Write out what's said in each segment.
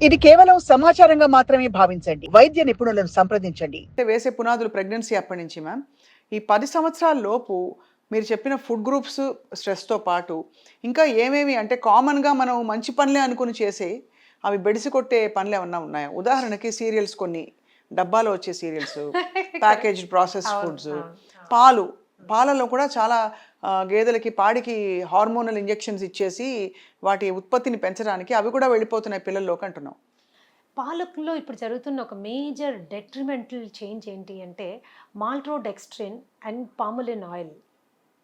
ఇది కేవలం సమాచారంగా మాత్రమే భావించండి. వైద్య నిపుణులను సంప్రదించండి. వేసే పునాదులు ప్రెగ్నెన్సీ అప్పటి నుంచి మ్యామ్. ఈ 10 సంవత్సరాల లోపు మీరు చెప్పిన ఫుడ్ గ్రూప్స్ స్ట్రెస్‌తో పాటు ఇంకా ఏమేమి అంటే కామన్‌గా మనం మంచి పనులే అనుకుని చేసే అవి బెడిసి కొట్టే పనులేమన్నా ఉన్నాయా? ఉదాహరణకి సీరియల్స్ కొన్ని, డబ్బాలో వచ్చే సీరియల్స్, ప్యాకేజ్డ్ ప్రాసెస్డ్ ఫుడ్స్, పాలు. పాలలో కూడా చాలా గేదెలకి, పాడికి హార్మోనల్ ఇంజెక్షన్స్ ఇచ్చేసి వాటి ఉత్పత్తిని పెంచడానికి అవి కూడా వెళ్ళిపోతున్నాయి పిల్లల్లోకి అంటున్నాం. పాలకులో ఇప్పుడు జరుగుతున్న ఒక మేజర్ డెట్రిమెంటల్ చేంజ్ ఏంటి అంటే maltodextrin and palmolein oil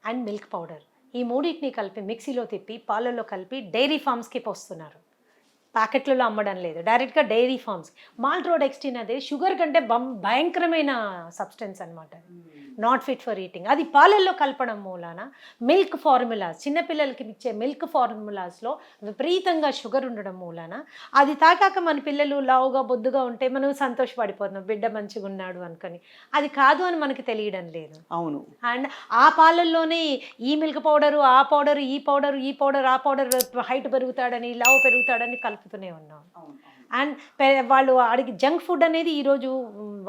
and milk powder ఈ మూడింటిని కలిపి మిక్సీలో తిప్పి పాలల్లో కలిపి డైరీ ఫార్మ్స్కి పోస్తున్నారు. ప్యాకెట్లలో అమ్మడం లేదు, డైరెక్ట్గా డైరీ ఫార్మ్స్. మాల్టోడెక్స్ట్రిన్ అదే షుగర్ కంటే భయంకరమైన సబ్స్టెన్స్ అనమాట, నాట్ ఫిట్ ఫర్ ఈటింగ్. అది పాలల్లో కలపడం మూలాన మిల్క్ ఫార్ములాస్, చిన్నపిల్లలకి ఇచ్చే మిల్క్ ఫార్ములాస్లో విపరీతంగా షుగర్ ఉండడం మూలాన అది తాకాక మన పిల్లలు లావుగా బొద్దుగా ఉంటే మనం సంతోషపడిపోతున్నాం, బిడ్డ మంచిగా ఉన్నాడు అనుకొని. అది కాదు అని మనకి తెలియడం లేదు. అవును. అండ్ ఆ పాలల్లోనే ఈ మిల్క్ పౌడరు, ఆ పౌడరు, ఈ పౌడరు, ఈ పౌడర్, ఆ పౌడర్, హైట్ పెరుగుతాడని, లావు పెరుగుతాడని కలుపుతూనే ఉన్నాం. అండ్ వాళ్ళు అడిగి జంక్ ఫుడ్ అనేది ఈరోజు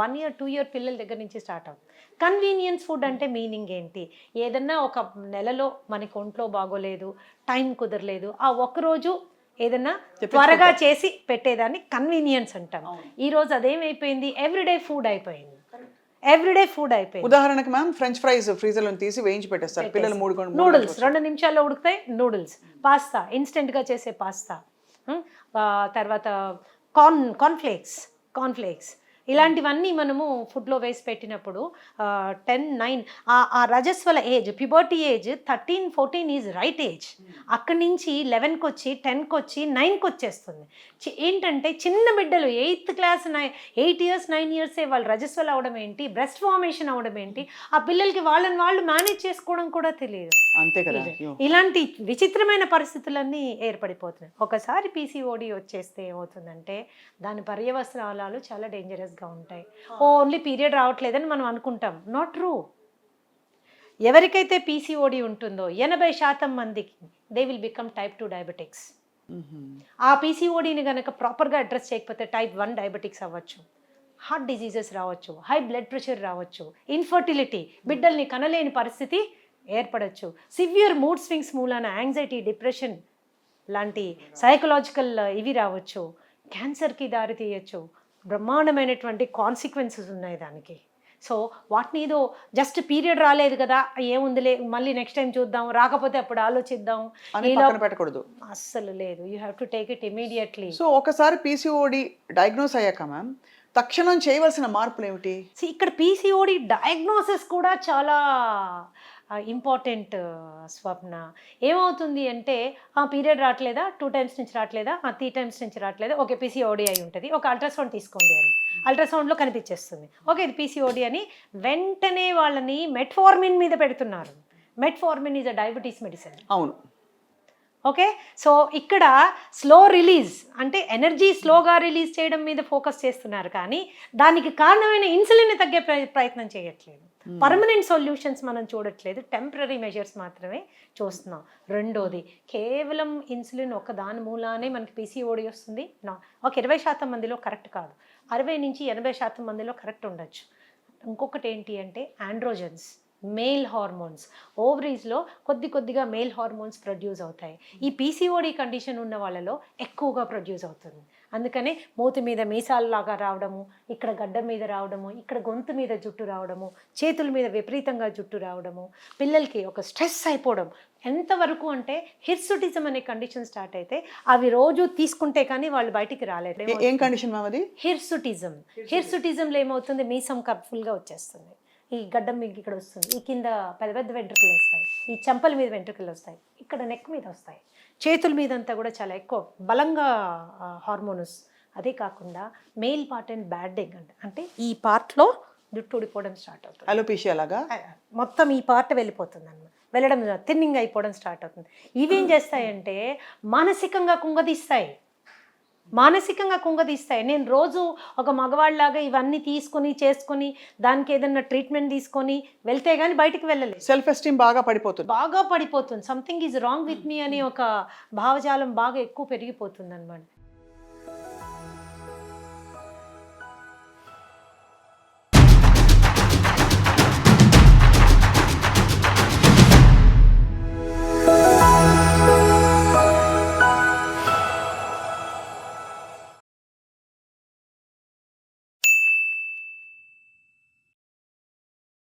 1 year 2 year పిల్లల దగ్గర నుంచి స్టార్ట్ అవుతుంది. కన్వీనియన్స్ ఫుడ్ అంటే మీనింగ్ ఏంటి? ఏదన్నా ఒక నెలలో మనకి ఒంట్లో బాగోలేదు, టైం కుదరలేదు, ఆ ఒక్కరోజు ఏదన్నా త్వరగా చేసి పెట్టేదాన్ని కన్వీనియన్స్ అంటాం. ఈరోజు అదేమైపోయింది, ఎవ్రీడే ఫుడ్ అయిపోయింది. ఎవ్రీడే ఫుడ్ అయిపోయింది. ఉదాహరణకి మ్యామ్ ఫ్రెంచ్ ఫ్రైస్ ఫ్రీజర్లో తీసి వేయించి పెట్టేస్తారు పిల్లలు. 3 నూడిల్స్ 2 నిమిషాల్లో ఉడుకుతాయి. నూడిల్స్, పాస్తా, ఇన్స్టెంట్గా చేసే పాస్తా, తర్వాత కార్న్ఫ్లేక్స్ ఇలాంటివన్నీ మనము ఫుడ్లో వేసి పెట్టినప్పుడు 10, 9 ఆ రజస్వల age, puberty age 13, 14 is right age. అక్కడి నుంచి 11కి వచ్చి 10కి వచ్చి 9కి వచ్చేస్తుంది. ఏంటంటే చిన్న బిడ్డలు 8th class 8 years 9 years వాళ్ళు రజస్వల అవడం ఏంటి, బ్రెస్ట్ ఫార్మేషన్ అవడం ఏంటి, ఆ పిల్లలకి వాళ్ళని వాళ్ళు మేనేజ్ చేసుకోవడం కూడా తెలియదు. అంతే కదా. ఇలాంటి విచిత్రమైన పరిస్థితులన్నీ ఏర్పడిపోతున్నాయి. ఒకసారి పీసీఓడి వచ్చేస్తే ఏమవుతుందంటే దాని పర్యవసనాలు చాలా డేంజరస్గా ఉంటాయి. ఓన్లీ పీరియడ్ రావట్లేదని మనం అనుకుంటాం, నాట్ ట్రూ. ఎవరికైతే పీసీఓడి ఉంటుందో 80% మందికి they will become type 2 diabetics. ఆ పీసీఓడిని కనుక ప్రాపర్గా అడ్రస్ చేయకపోతే type 1 డయాబెటిక్స్ అవ్వచ్చు, హార్ట్ డిజీజెస్ రావచ్చు, హై బ్లడ్ ప్రెషర్ రావచ్చు, ఇన్ఫర్టిలిటీ, బిడ్డల్ని కనలేని పరిస్థితి ఏర్పడవచ్చు, సివియర్ మూడ్ స్వింగ్స్ మూలాన యాంగ్జైటీ, డిప్రెషన్ లాంటి సైకలాజికల్ ఇవి రావచ్చు, క్యాన్సర్కి దారి తీయచ్చు. బ్రహ్మాండమైనటువంటి కాన్సిక్వెన్సెస్ ఉన్నాయి దానికి. సో వాటిని ఏదో జస్ట్ పీరియడ్ రాలేదు కదా, ఏముందిలే మళ్ళీ నెక్స్ట్ టైం చూద్దాం, రాకపోతే అప్పుడు ఆలోచిద్దాం పెట్టకూడదు, అస్సలు లేదు. You have to take it immediately. So ఒకసారి పీసీఓడి డయాగ్నోస్ అయ్యాక మ్యామ్ తక్షణం చేయవలసిన మార్పులు ఏమిటి? ఇక్కడ పీసీఓడి డయాగ్నోసిస్ కూడా చాలా ఇంపార్టెంట్ స్వప్న. ఏమవుతుంది అంటే పీరియడ్ రావట్లేదా, 2 times నుంచి రావట్లేదా, 3 times నుంచి రావట్లేదా, ఓకే పీసీఓడి అయి ఉంటుంది, ఒక అల్ట్రాసౌండ్ తీసుకోండి అని అల్ట్రాసౌండ్లో కనిపించేస్తుంది, ఓకే ఇది పీసీఓడి అని. వెంటనే వాళ్ళని మెట్ఫార్మిన్ మీద పెడుతున్నారు. Metformin is a diabetes medicine. అవును. ఓకే, సో ఇక్కడ స్లో రిలీజ్ అంటే ఎనర్జీ స్లోగా రిలీజ్ చేయడం మీద ఫోకస్ చేస్తున్నారు, కానీ దానికి కారణమైన ఇన్సులిన్ తగ్గే ప్రయత్నం చేయట్లేదు. పర్మనెంట్ సొల్యూషన్స్ మనం చూడట్లేదు, టెంపరీ మెజర్స్ మాత్రమే చూస్తున్నాం. రెండోది, కేవలం ఇన్సులిన్ ఒక దాని మూలానే మనకి పీసీఓడి వస్తుంది. ఒక 20% మందిలో కరెక్ట్ కాదు, 60 నుంచి 80% మందిలో కరెక్ట్ ఉండొచ్చు. ఇంకొకటి ఏంటి అంటే ఆండ్రోజన్స్, మేల్ హార్మోన్స్, ఓవరీస్లో కొద్దిగా మేల్ హార్మోన్స్ ప్రొడ్యూస్ అవుతాయి. ఈ పీసీఓడి కండిషన్ ఉన్న వాళ్ళలో ఎక్కువగా ప్రొడ్యూస్ అవుతుంది. అందుకనే మూతి మీద మీసాలలాగా రావడము, ఇక్కడ గడ్డ మీద రావడము, ఇక్కడ గొంతు మీద జుట్టు రావడము, చేతుల మీద విపరీతంగా జుట్టు రావడము, పిల్లలకి ఒక స్ట్రెస్ అయిపోవడం. ఎంతవరకు అంటే హిర్సుటిజం అనే కండిషన్ స్టార్ట్ అయితే అవి రోజు తీసుకుంటే కానీ వాళ్ళు బయటికి రాలేదు. ఏం కండిషన్ మ్యామ్ అది? హిర్సుటిజం. హిర్సుటిజంలో ఏమవుతుంది, మీసం కర్ఫుల్గా వచ్చేస్తుంది, ఈ గడ్డం మీకు ఇక్కడ వస్తుంది, ఈ కింద పెద్ద వెంట్రుకలు వస్తాయి, ఈ చెంపల మీద వెంట్రుకలు వస్తాయి, ఇక్కడ నెక్ మీద వస్తాయి, చేతుల మీద అంతా కూడా చాలా ఎక్కువ బలంగా హార్మోన్స్. అదే కాకుండా మెయిల్ పార్ట్ అండ్ బ్యాడ్డింగ్ అంటే ఈ పార్ట్లో జుట్టు ఊడిపోవడం స్టార్ట్ అవుతుంది. అలోపేషియా లాగా మొత్తం ఈ పార్ట్ వెళ్ళిపోతుంది అన్నమాట, వెళ్ళడం థిన్నింగ్ అయిపోవడం స్టార్ట్ అవుతుంది. ఇవేం చేస్తాయంటే మానసికంగా కుంగదీస్తాయి. నేను రోజు ఒక మగవాళ్ళలాగా ఇవన్నీ తీసుకొని చేసుకొని దానికి ఏదైనా ట్రీట్మెంట్ తీసుకొని వెళ్తే కానీ బయటికి వెళ్ళలేదు. సెల్ఫ్ ఎస్టీమ్ బాగా పడిపోతుంది. Something is wrong with me అని ఒక భావజాలం బాగా ఎక్కువ పెరిగిపోతుంది అనమాట.